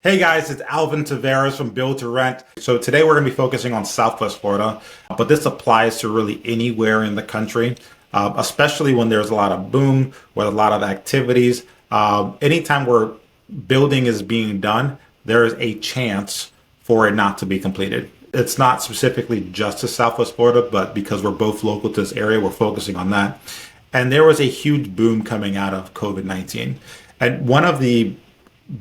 Hey guys, it's Alvin Tavares from Build to Rent. So today we're going to be focusing on Southwest Florida, but this applies to really anywhere in the country, especially when there's a lot of boom, with a lot of activities. Anytime where building is being done, there is a chance for it not to be completed. It's not specifically just to Southwest Florida, but because we're both local to this area, we're focusing on that. And there was a huge boom coming out of COVID-19. And one of the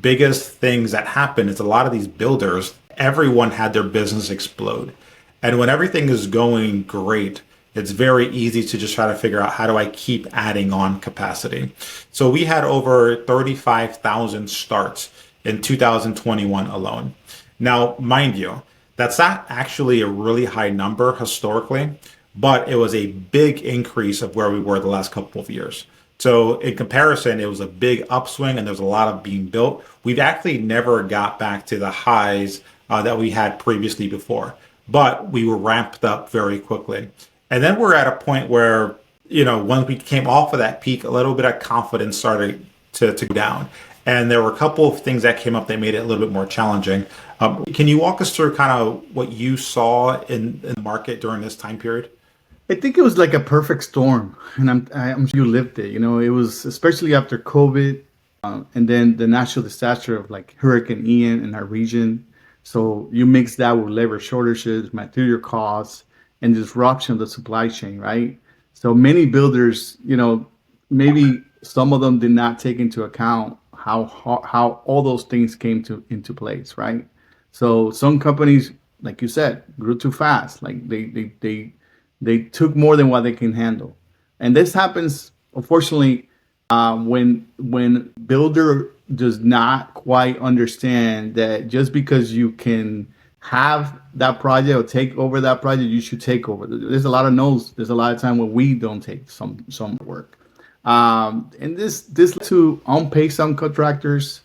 biggest things that happen is a lot of these builders, everyone had their business explode. And when everything is going great, it's very easy to just try to figure out how do I keep adding on capacity. So we had over 35,000 starts in 2021 alone. Now, mind you, that's not actually a really high number historically, but it was a big increase of where we were the last couple of years. So in comparison, it was a big upswing and there's a lot of being built. We've actually never got back to the highs that we had previously before, but we were ramped up very quickly. And then we're at a point where, once we came off of that peak, a little bit of confidence started to go down. And there were a couple of things that came up that made it a little bit more challenging. Can you walk us through kind of what you saw in the market during this time period? I think it was like a perfect storm, and I'm sure you lived it. It was especially after COVID, and then the natural disaster of like Hurricane Ian in our region. So you mix that with labor shortages, material costs, and disruption of the supply chain, right? So many builders, maybe some of them did not take into account how all those things came into place, right? So some companies, like you said, grew too fast. Like they took more than what they can handle, and this happens unfortunately when builder does not quite understand that just because you can have that project or take over that project, you should take over. There's a lot of no's. There's a lot of time when we don't take some work, and this led to unpaid subcontractors,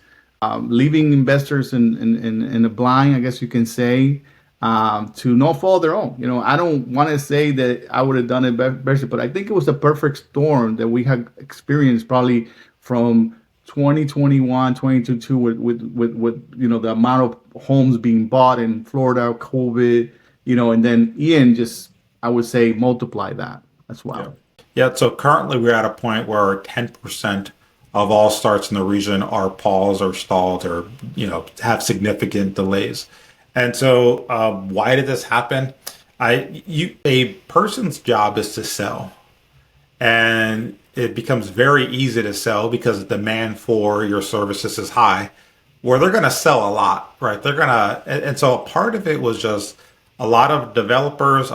leaving investors in a blind, I guess you can say, to no fault of their own. I don't want to say that I would have done it better, but I think it was a perfect storm that we had experienced probably from 2021, 2022 with the amount of homes being bought in Florida, COVID, and then Ian just, I would say, multiply that as Yeah. well. Yeah. So currently we're at a point where 10% of all starts in the region are paused or stalled or, have significant delays. And so, why did this happen? A person's job is to sell, and it becomes very easy to sell because the demand for your services is high, where they're going to sell a lot, right? And so part of it was just a lot of developers,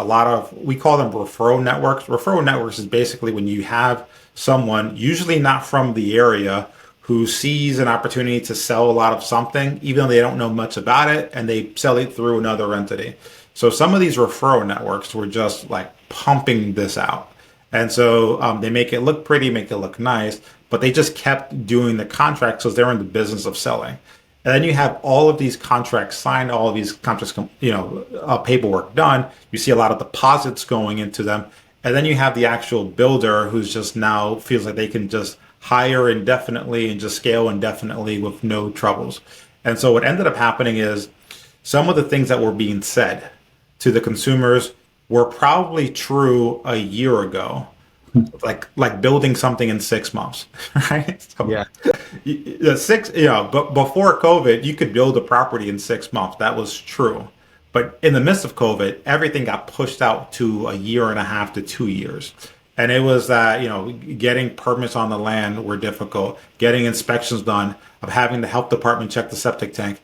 we call them referral networks. Referral networks is basically when you have someone, usually not from the area, who sees an opportunity to sell a lot of something, even though they don't know much about it, and they sell it through another entity. So some of these referral networks were just like pumping this out. And so they make it look pretty, make it look nice, but they just kept doing the contracts because they're in the business of selling. And then you have all of these contracts signed, all of these contracts, paperwork done. You see a lot of deposits going into them. And then you have the actual builder who's just now feels like they can just hire indefinitely and just scale indefinitely with no troubles. And so what ended up happening is some of the things that were being said to the consumers were probably true a year ago, like building something in 6 months, right? So Yeah. but before COVID, you could build a property in 6 months. That was true. But in the midst of COVID, everything got pushed out to a year and a half to 2 years. And it was that, getting permits on the land were difficult, getting inspections done, of having the health department check the septic tank.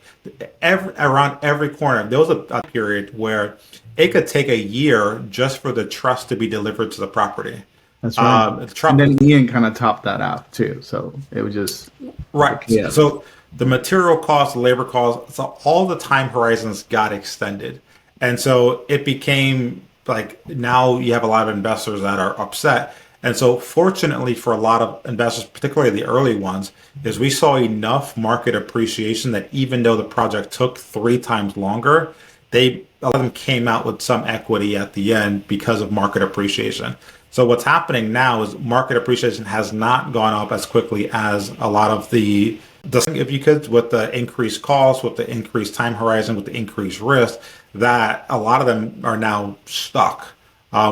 Around every corner, there was a period where it could take a year just for the truss to be delivered to the property. That's right. The truck, And then Ian kind of topped that out too. So it was just right. yeah. So the material costs, labor costs, so all the time horizons got extended. And so it became like now you have a lot of investors that are upset. And so fortunately for a lot of investors, particularly the early ones, is we saw enough market appreciation that even though the project took 3 times longer, a lot of them came out with some equity at the end because of market appreciation. So what's happening now is market appreciation has not gone up as quickly as a lot of the if you could, with the increased cost, with the increased time horizon, with the increased risk, that a lot of them are now stuck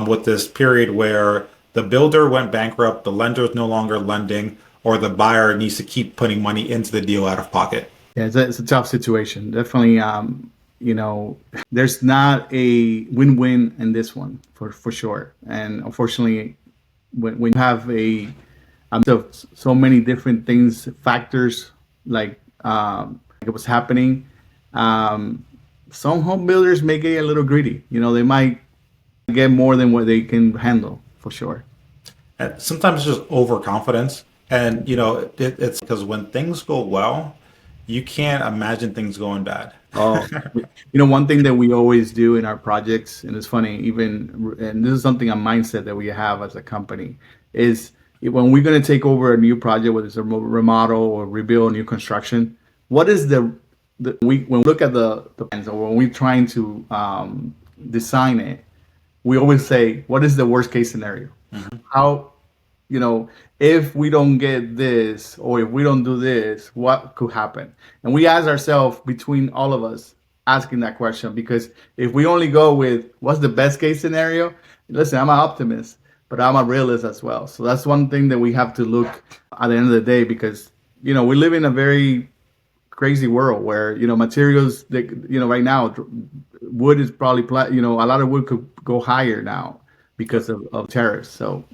with this period where the builder went bankrupt, the lender is no longer lending, or the buyer needs to keep putting money into the deal out of pocket. Yeah, it's a tough situation. Definitely, there's not a win-win in this one for sure. And unfortunately, when you have so many different things, factors like it was happening, some home builders may get a little greedy. They might get more than what they can handle for sure. And sometimes it's just overconfidence. And, it's because when things go well, you can't imagine things going bad. Oh, one thing that we always do in our projects, and it's funny, and this is something, a mindset that we have as a company, is when we're going to take over a new project, whether it's a remodel or rebuild, new construction, what is when we look at the plans, or when we're trying to design it, we always say, what is the worst case scenario? Mm-hmm. How, if we don't get this, or if we don't do this, what could happen? And we ask ourselves, between all of us, asking that question, because if we only go with what's the best case scenario, listen, I'm an optimist, but I'm a realist as well. So that's one thing that we have to look at the end of the day, because, we live in a very crazy world where, materials that, right now, wood is probably, a lot of wood could go higher now because of tariffs. So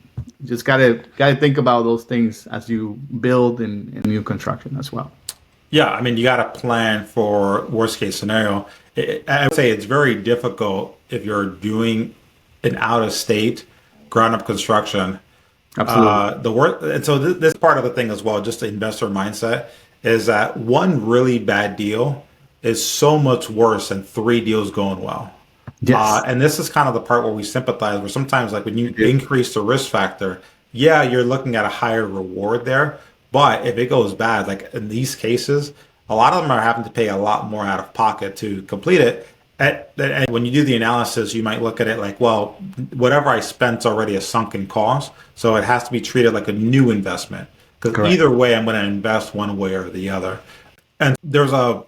just gotta think about those things as you build in new construction as well. Yeah, I mean, you got to plan for worst case scenario. I would say it's very difficult if you're doing an out of state ground up construction. Absolutely. And so this part of the thing as well, just the investor mindset, is that one really bad deal is so much worse than 3 deals going well. Yes. And this is kind of the part where we sympathize, where sometimes, like, when you increase the risk factor, yeah, you're looking at a higher reward there. But if it goes bad, like in these cases, a lot of them are having to pay a lot more out of pocket to complete it. And when you do the analysis, you might look at it like, well, whatever I spent's already a sunken cost, so it has to be treated like a new investment. Because either way, I'm going to invest one way or the other. And there's a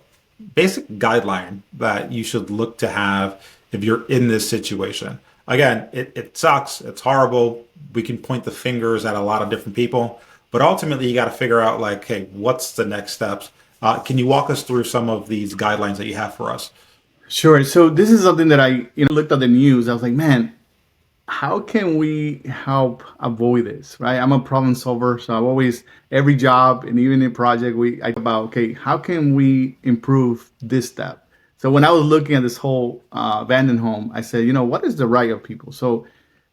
basic guideline that you should look to have if you're in this situation. Again, it sucks. It's horrible. We can point the fingers at a lot of different people. But ultimately, you got to figure out, like, hey, what's the next steps? Can you walk us through some of these guidelines that you have for us? Sure. So this is something that I looked at the news. I was like, man, how can we help avoid this, right? I'm a problem solver. So I've always, every job and even in project, I think about, okay, how can we improve this step? So when I was looking at this whole abandoned home, I said, what is the right of people? So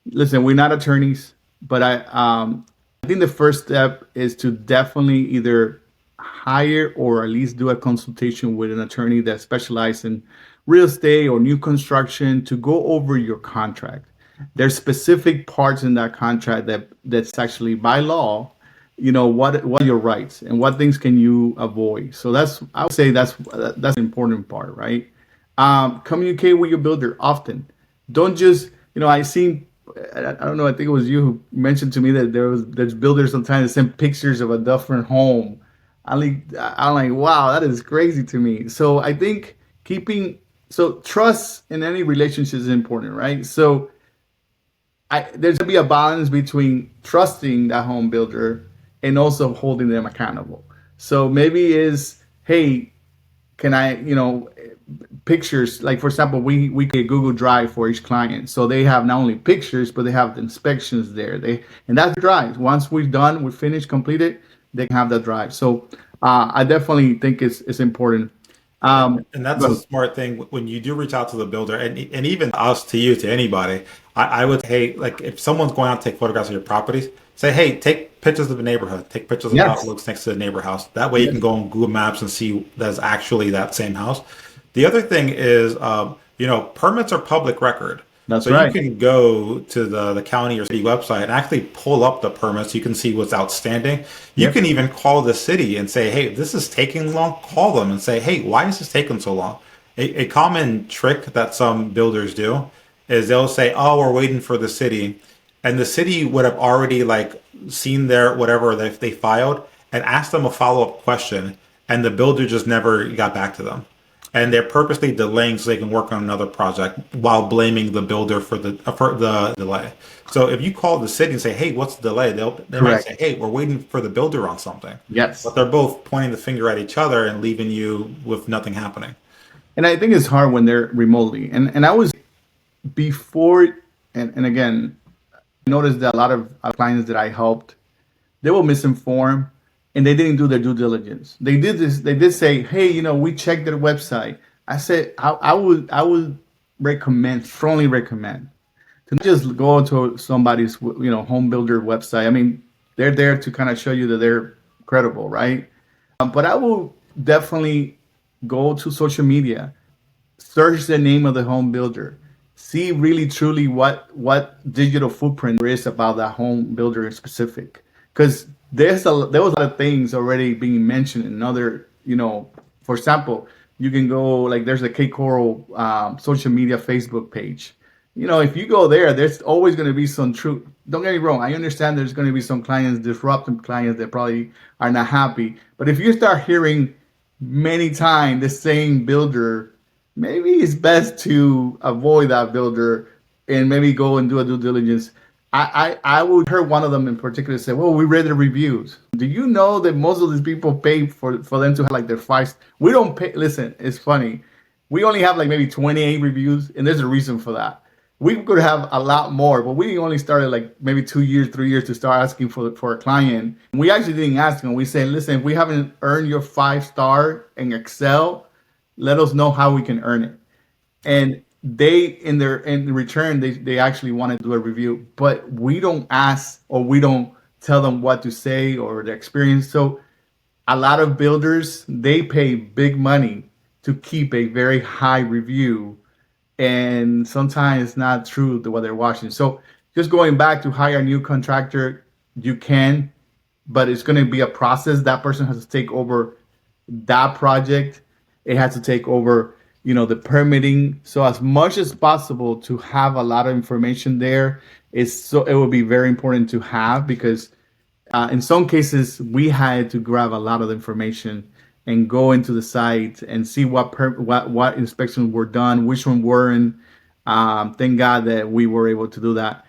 listen, we're not attorneys, but I think the first step is to definitely either hire or at least do a consultation with an attorney that specializes in real estate or new construction to go over your contract. There's specific parts in that contract that's actually by law, what are your rights and what things can you avoid. So I would say that's the important part, right? Communicate with your builder often. Don't just, I don't know, I think it was you who mentioned to me that there's builders sometimes that send pictures of a different home. I'm like, wow, that is crazy to me. So I think trust in any relationship is important, right? So there's gonna be a balance between trusting that home builder and also holding them accountable. So maybe hey, can I, pictures, like, for example, we get Google Drive for each client. So they have not only pictures, but they have the inspections there. And that's the drive. Once we finished, completed, they can have that drive. So I definitely think it's important. And that's a smart thing when you do reach out to the builder, and even us, to you, to anybody. I would say, like, if someone's going out to take photographs of your properties, say, hey, take pictures of the neighborhood, take pictures of how it looks next to the neighbor house. That way you can go on Google Maps and see that's actually that same house. The other thing is, permits are public record. That's right. You can go to the county or city website and actually pull up the permits. You can see what's outstanding. You can even call the city and say, hey, this is taking long. Call them and say, hey, why is this taking so long? A common trick that some builders do is they'll say, oh, we're waiting for the city. And the city would have already, like, seen their whatever they filed and asked them a follow-up question. and the builder just never got back to them. And they're purposely delaying so they can work on another project while blaming the builder for the delay. So if you call the city and say, "Hey, what's the delay?" They might Correct. say, "Hey, we're waiting for the builder on something." Yes. But they're both pointing the finger at each other and leaving you with nothing happening. And I think it's hard when they're remotely. And I was before, and again, I noticed that a lot of clients that I helped, they were misinformed and they didn't do their due diligence. They did this, they did say, hey, we checked their website. I said, I would recommend, strongly recommend to not just go to somebody's, home builder website. I mean, they're there to kind of show you that they're credible, right? But I will definitely go to social media, search the name of the home builder, see really truly what digital footprint there is about that home builder in specific, because there was a lot of things already being mentioned in other, for example, you can go, like, there's a K Coral social media Facebook page. If you go there, there's always going to be some truth. Don't get me wrong, I understand there's going to be some clients, disruptive clients, that probably are not happy, but if you start hearing many times the same builder, maybe it's best to avoid that builder and maybe go and do a due diligence. I would hear one of them in particular say, well, we read the reviews. Do you know that most of these people pay for them to have like their five? We don't pay. Listen, it's funny. We only have like maybe 28 reviews, and there's a reason for that. We could have a lot more, but we only started like maybe 2 years, 3 years to start asking for a client. We actually didn't ask them. We said, listen, if we haven't earned your 5-star in Excel, let us know how we can earn it. And they, in return, they actually want to do a review, but we don't ask or we don't tell them what to say or the experience. So a lot of builders, they pay big money to keep a very high review, and sometimes it's not true to what they're watching. So just going back to hire a new contractor, you can, but it's going to be a process. That person has to take over that project. It has to take over, the permitting. So as much as possible to have a lot of information there it would be very important to have, because in some cases we had to grab a lot of information and go into the site and see what inspections were done, which one weren't. Thank God that we were able to do that.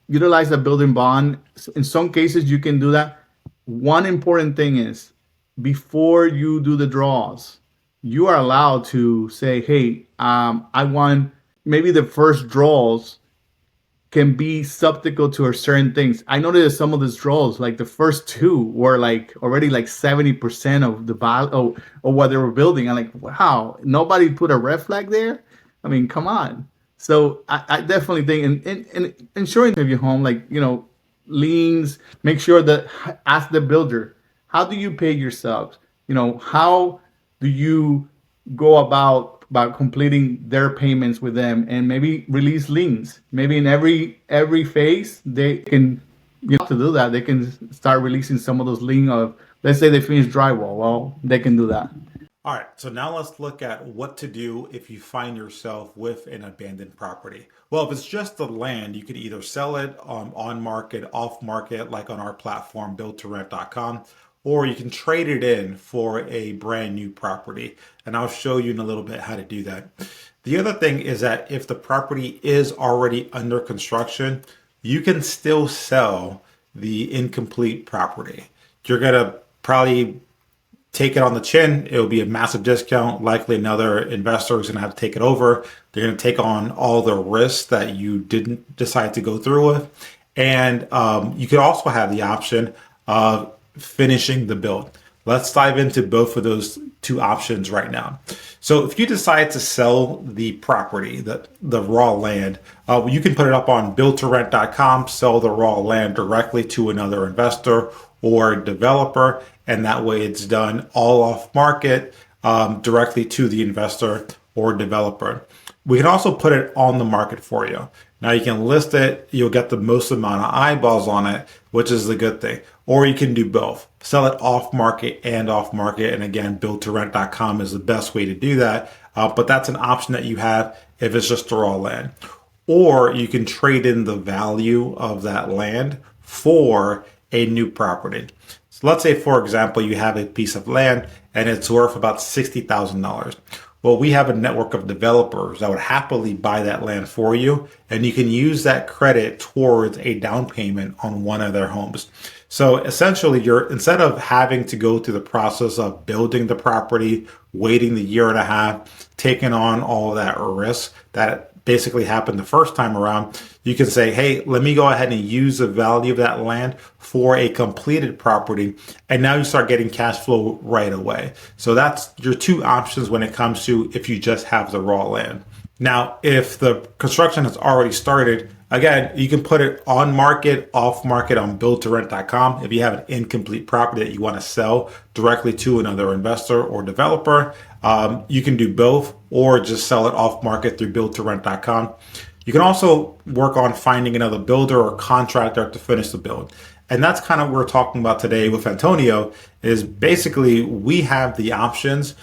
Utilize a building bond. In some cases you can do that. One important thing is, before you do the draws, you are allowed to say, hey, I want, maybe the first draws can be subject to certain things. I noticed some of these draws, like the first two were like already like 70% of the value of what they were building. I'm like, wow, nobody put a red flag there? I mean, come on. So I definitely think in insuring of your home, like, liens, make sure that, ask the builder, how do you pay yourselves? How do you go about completing their payments with them, and maybe release liens? Maybe in every phase they can, to do that, they can start releasing some of those liens of, let's say they finish drywall. Well, they can do that. All right, so now let's look at what to do if you find yourself with an abandoned property. Well, if it's just the land, you could either sell it on market, off market, like on our platform, buildtorent.com, or you can trade it in for a brand new property. And I'll show you in a little bit how to do that. The other thing is that if the property is already under construction, you can still sell the incomplete property. You're going to probably take it on the chin. It'll be a massive discount. Likely another investor is going to have to take it over. They're going to take on all the risks that you didn't decide to go through with. And you could also have the option of finishing the build. Let's dive into both of those two options right now. So if you decide to sell the property, the raw land, you can put it up on buildtorent.com, sell the raw land directly to another investor or developer, and that way it's done all off market, directly to the investor or developer. We can also put it on the market for you. Now you can list it, you'll get the most amount of eyeballs on it, which is the good thing. Or you can do both, sell it off market and off market. And again, buildtorent.com is the best way to do that. But that's an option that you have if it's just the raw land. Or you can trade in the value of that land for a new property. So let's say, for example, you have a piece of land and it's worth about $60,000. Well, we have a network of developers that would happily buy that land for you, and you can use that credit towards a down payment on one of their homes. So essentially, instead of having to go through the process of building the property, waiting the year and a half, taking on all that risk that basically happened the first time around, you can say, hey, let me go ahead and use the value of that land for a completed property. And now you start getting cash flow right away. So that's your two options when it comes to if you just have the raw land. Now, if the construction has already started, again, you can put it on market, off market on buildtorent.com. If you have an incomplete property that you want to sell directly to another investor or developer, you can do both, or just sell it off market through buildtorent.com. You can also work on finding another builder or contractor to finish the build. And that's kind of what we're talking about today with Antonio, is basically we have the options.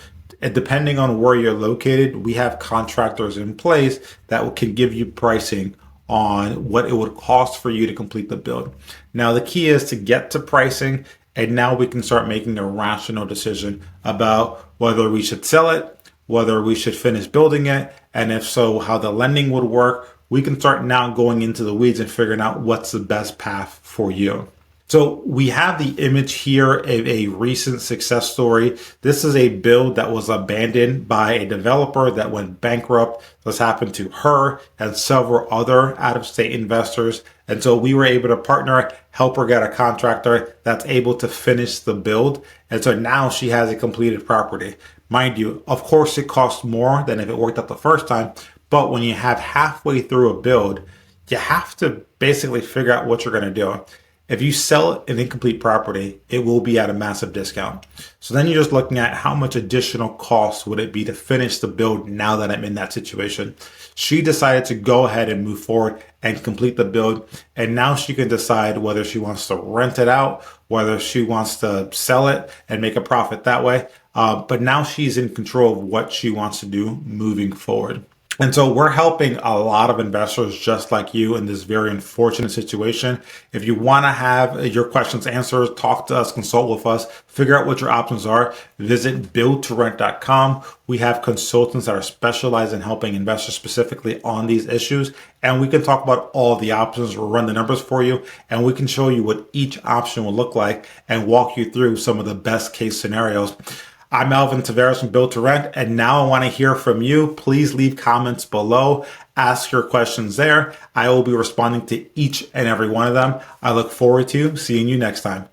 And depending on where you're located, we have contractors in place that can give you pricing on what it would cost for you to complete the build. Now, the key is to get to pricing, and now we can start making a rational decision about whether we should sell it, whether we should finish building it, and if so, how the lending would work. We can start now going into the weeds and figuring out what's the best path for you. So we have the image here of a recent success story. This is a build that was abandoned by a developer that went bankrupt. This happened to her and several other out-of-state investors. And so we were able to partner, help her get a contractor that's able to finish the build. And so now she has a completed property. Mind you, of course, it costs more than if it worked out the first time. But when you have halfway through a build, you have to basically figure out what you're going to do. If you sell an incomplete property, it will be at a massive discount. So then you're just looking at how much additional cost would it be to finish the build now that I'm in that situation. She decided to go ahead and move forward and complete the build. And now she can decide whether she wants to rent it out, whether she wants to sell it and make a profit that way. But now she's in control of what she wants to do moving forward. And so we're helping a lot of investors just like you in this very unfortunate situation. If you want to have your questions answered, talk to us, consult with us, figure out what your options are, visit buildtorent.com. We have consultants that are specialized in helping investors specifically on these issues. And we can talk about all the options. We'll run the numbers for you, and we can show you what each option will look like and walk you through some of the best case scenarios. I'm Alvin Taveras from Build to Rent, and now I want to hear from you. Please leave comments below. Ask your questions there. I will be responding to each and every one of them. I look forward to seeing you next time.